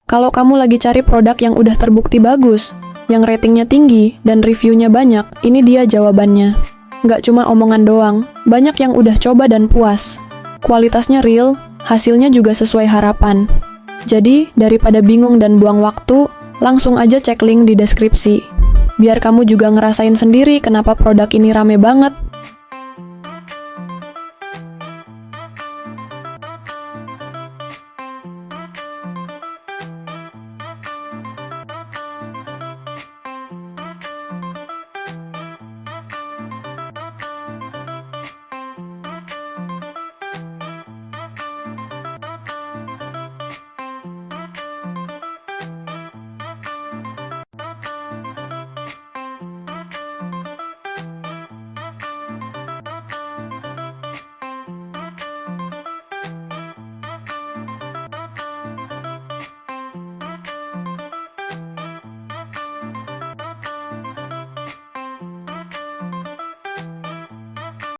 Kalau kamu lagi cari produk yang udah terbukti bagus, yang ratingnya tinggi dan reviewnya banyak, ini dia jawabannya. Nggak cuma omongan doang, banyak yang udah coba dan puas. Kualitasnya real, hasilnya juga sesuai harapan. Jadi, daripada bingung dan buang waktu, langsung aja cek link di deskripsi. Biar kamu juga ngerasain sendiri kenapa produk ini rame banget.